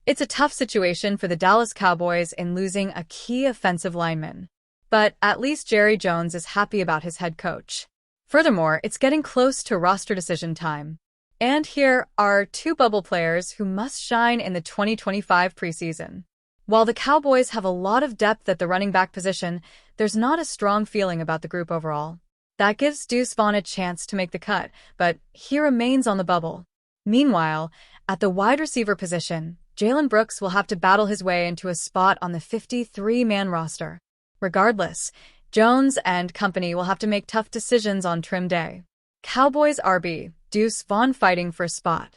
It's a tough situation for the Dallas Cowboys in losing a key offensive lineman. But at least Jerry Jones is happy about his head coach. Furthermore, it's getting close to roster decision time. And here are two bubble players who must shine in the 2025 preseason. While the Cowboys have a lot of depth at the running back position, there's not a strong feeling about the group overall. That gives Deuce Vaughn a chance to make the cut, but he remains on the bubble. Meanwhile, at the wide receiver position, Jalen Brooks will have to battle his way into a spot on the 53-man roster. Regardless, Jones and company will have to make tough decisions on trim day. Cowboys RB, Deuce Vaughn fighting for a spot.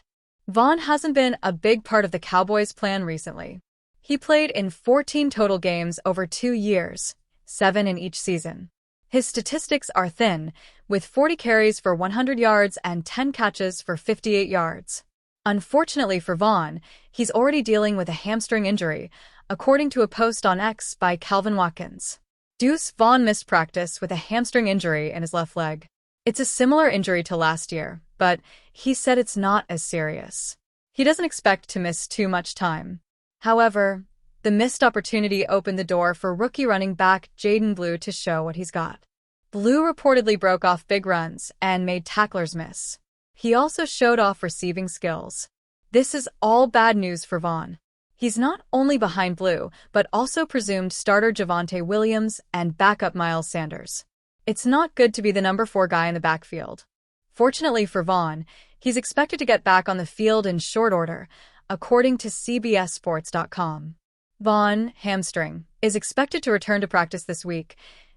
Vaughn hasn't been a big part of the Cowboys' plan recently. He played in 14 total games over 2 years, 7 in each season. His statistics are thin, with 40 carries for 100 yards and 10 catches for 58 yards. Unfortunately for Vaughn, he's already dealing with a hamstring injury, according to a post on X by Calvin Watkins. Deuce Vaughn missed practice with a hamstring injury in his left leg. It's a similar injury to last year, but he said it's not as serious. He doesn't expect to miss too much time. However, the missed opportunity opened the door for rookie running back Jaden Blue to show what he's got. Blue reportedly broke off big runs and made tacklers miss. He also showed off receiving skills. This is all bad news for Vaughn. He's not only behind Blue, but also presumed starter Javonte Williams and backup Miles Sanders. It's not good to be the number 4 guy in the backfield. Fortunately for Vaughn, he's expected to get back on the field in short order, according to CBSSports.com. Vaughn, hamstring, is expected to return to practice this week.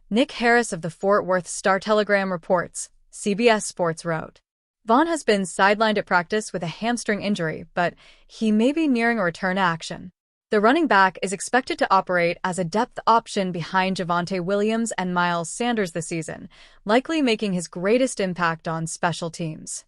Nick Harris of the Fort Worth Star-Telegram reports, CBS Sports wrote. Vaughn has been sidelined at practice with a hamstring injury, but he may be nearing a return to action. The running back is expected to operate as a depth option behind Javonte Williams and Miles Sanders this season, likely making his greatest impact on special teams.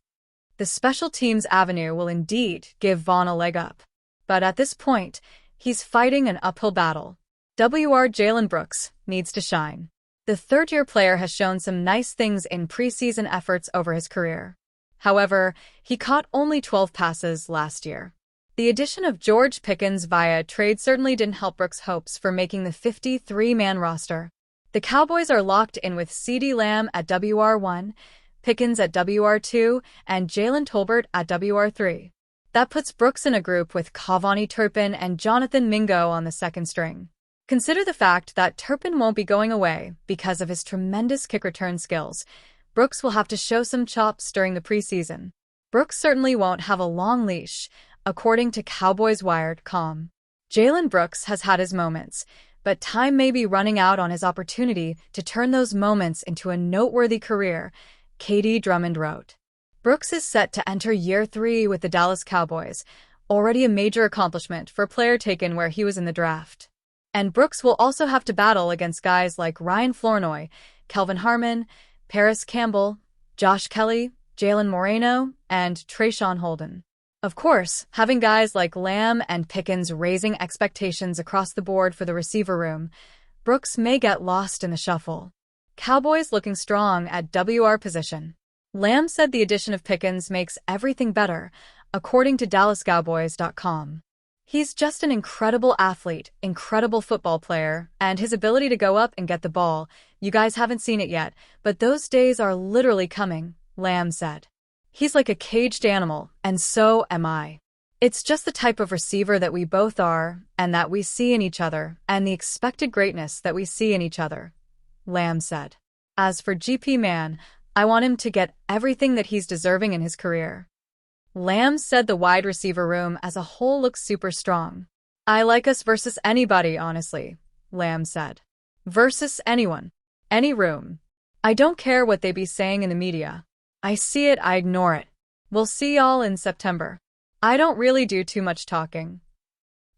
The special teams avenue will indeed give Vaughn a leg up. But at this point, he's fighting an uphill battle. Jalen Brooks needs to shine. The third-year player has shown some nice things in preseason efforts over his career. However, he caught only 12 passes last year. The addition of George Pickens via trade certainly didn't help Brooks' hopes for making the 53-man roster. The Cowboys are locked in with CeeDee Lamb at WR1, Pickens at WR2, and Jalen Tolbert at WR3. That puts Brooks in a group with Cavani Turpin and Jonathan Mingo on the second string. Consider the fact that Turpin won't be going away because of his tremendous kick return skills. Brooks will have to show some chops during the preseason. Brooks certainly won't have a long leash, according to Cowboys Wired.com. Jalen Brooks has had his moments, but time may be running out on his opportunity to turn those moments into a noteworthy career, Katie Drummond wrote. Brooks is set to enter year 3 with the Dallas Cowboys, already a major accomplishment for a player taken where he was in the draft. And Brooks will also have to battle against guys like Ryan Flournoy, Kelvin Harmon, Paris Campbell, Josh Kelly, Jalen Moreno, and Trayshawn Holden. Of course, having guys like Lamb and Pickens raising expectations across the board for the receiver room, Brooks may get lost in the shuffle. Cowboys looking strong at WR position. Lamb said the addition of Pickens makes everything better, according to DallasCowboys.com. He's just an incredible athlete, incredible football player, and his ability to go up and get the ball, you guys haven't seen it yet, but those days are literally coming, Lamb said. He's like a caged animal, and so am I. It's just the type of receiver that we both are, and that we see in each other, and the expected greatness that we see in each other, Lamb said. As for GP Man, I want him to get everything that he's deserving in his career. Lamb said the wide receiver room as a whole looks super strong. I like us versus anybody, honestly, Lamb said. Versus anyone. Any room. I don't care what they be saying in the media. I see it, I ignore it. We'll see y'all in September. I don't really do too much talking.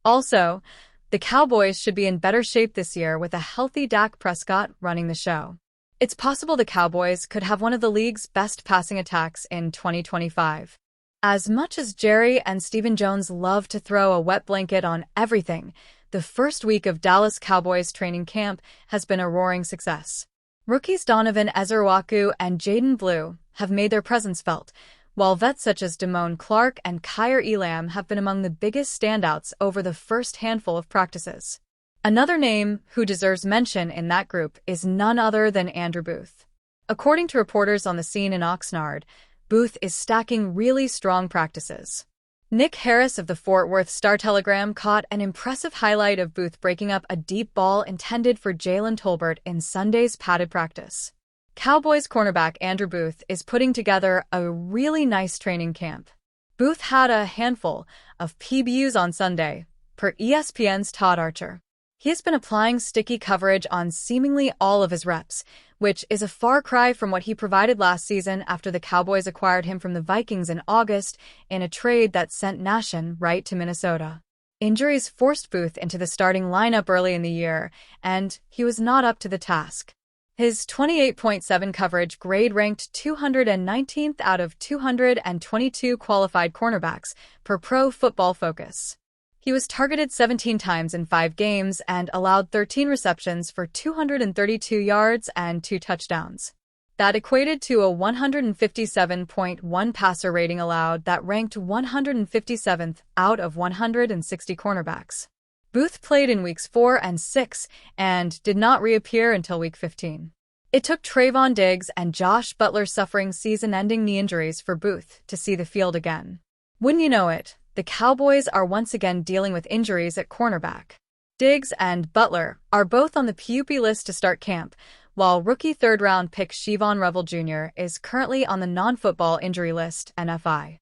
Also, the Cowboys should be in better shape this year with a healthy Dak Prescott running the show. It's possible the Cowboys could have one of the league's best passing attacks in 2025. As much as Jerry and Stephen Jones love to throw a wet blanket on everything, the first week of Dallas Cowboys training camp has been a roaring success. Rookies Donovan Ezerwaku and Jaden Blue have made their presence felt, while vets such as Damone Clark and Kyer Elam have been among the biggest standouts over the first handful of practices. Another name who deserves mention in that group is none other than Andrew Booth. According to reporters on the scene in Oxnard, Booth is stacking really strong practices. Nick Harris of the Fort Worth Star-Telegram caught an impressive highlight of Booth breaking up a deep ball intended for Jalen Tolbert in Sunday's padded practice. Cowboys cornerback Andrew Booth is putting together a really nice training camp. Booth had a handful of PBUs on Sunday, per ESPN's Todd Archer. He has been applying sticky coverage on seemingly all of his reps, which is a far cry from what he provided last season after the Cowboys acquired him from the Vikings in August in a trade that sent Nashon right to Minnesota. Injuries forced Booth into the starting lineup early in the year, and he was not up to the task. His 28.7 coverage grade ranked 219th out of 222 qualified cornerbacks per Pro Football Focus. He was targeted 17 times in 5 games and allowed 13 receptions for 232 yards and 2 touchdowns. That equated to a 157.1 passer rating allowed that ranked 157th out of 160 cornerbacks. Booth played in weeks 4 and 6 and did not reappear until week 15. It took Trayvon Diggs and Josh Butler suffering season-ending knee injuries for Booth to see the field again. Wouldn't you know it, the Cowboys are once again dealing with injuries at cornerback. Diggs and Butler are both on the PUP list to start camp, while rookie third-round pick Shevon Revel Jr. is currently on the non-football injury list, NFI.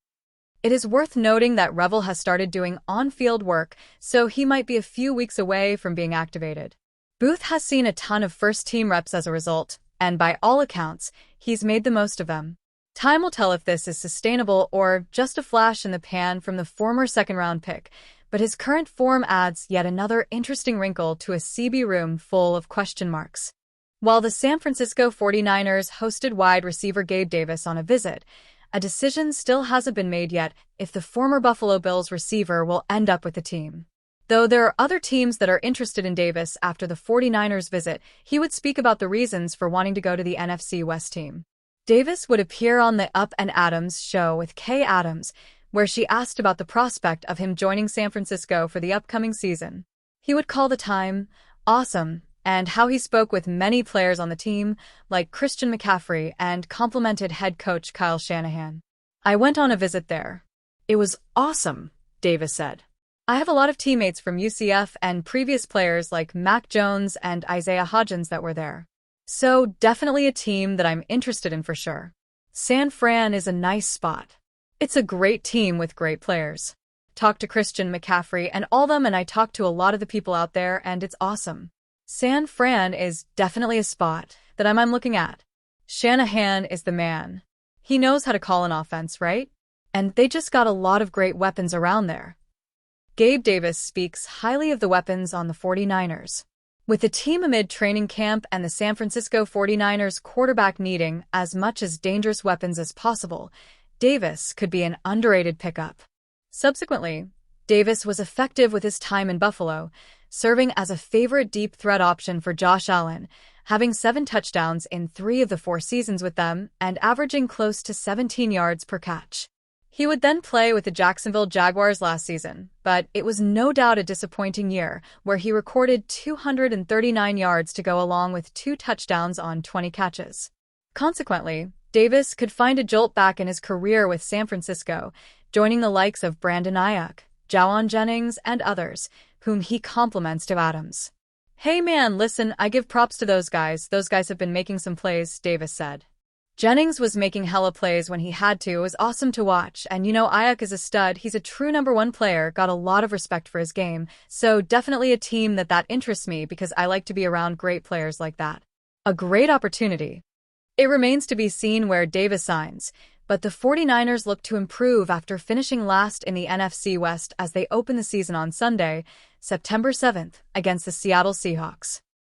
It is worth noting that Revel has started doing on-field work, so he might be a few weeks away from being activated. Booth has seen a ton of first-team reps as a result, and by all accounts, he's made the most of them. Time will tell if this is sustainable or just a flash in the pan from the former second-round pick, but his current form adds yet another interesting wrinkle to a CB room full of question marks. While the San Francisco 49ers hosted wide receiver Gabe Davis on a visit, a decision still hasn't been made yet if the former Buffalo Bills receiver will end up with the team. Though there are other teams that are interested in Davis after the 49ers visit, he would speak about the reasons for wanting to go to the NFC West team. Davis would appear on the Up and Adams show with Kay Adams, where she asked about the prospect of him joining San Francisco for the upcoming season. He would call the time awesome, and how he spoke with many players on the team, like Christian McCaffrey, and complimented head coach Kyle Shanahan. "I went on a visit there. It was awesome," Davis said. "I have a lot of teammates from UCF and previous players like Mac Jones and Isaiah Hodgins that were there. So definitely a team that I'm interested in for sure. San Fran is a nice spot. It's a great team with great players. Talked to Christian McCaffrey and all them, and I talked to a lot of the people out there, and it's awesome. San Fran is definitely a spot that I'm looking at. Shanahan is the man. He knows how to call an offense, right? And they just got a lot of great weapons around there." Gabe Davis speaks highly of the weapons on the 49ers. With the team amid training camp and the San Francisco 49ers quarterback needing as much as dangerous weapons as possible, Davis could be an underrated pickup. Subsequently, Davis was effective with his time in Buffalo, serving as a favorite deep threat option for Josh Allen, having 7 touchdowns in 3 of the 4 seasons with them and averaging close to 17 yards per catch. He would then play with the Jacksonville Jaguars last season, but it was no doubt a disappointing year, where he recorded 239 yards to go along with 2 touchdowns on 20 catches. Consequently, Davis could find a jolt back in his career with San Francisco, joining the likes of Brandon Ayuk, Jawan Jennings, and others, whom he compliments to Adams. "Hey man, listen, I give props to those guys. Those guys have been making some plays," Davis said. "Jennings was making hella plays when he had to. It was awesome to watch. And Ayuk is a stud. He's a true #1 player, got a lot of respect for his game. So definitely a team that interests me because I like to be around great players like that. A great opportunity." It remains to be seen where Davis signs, but the 49ers look to improve after finishing last in the NFC West as they open the season on Sunday, September 7th, against the Seattle Seahawks.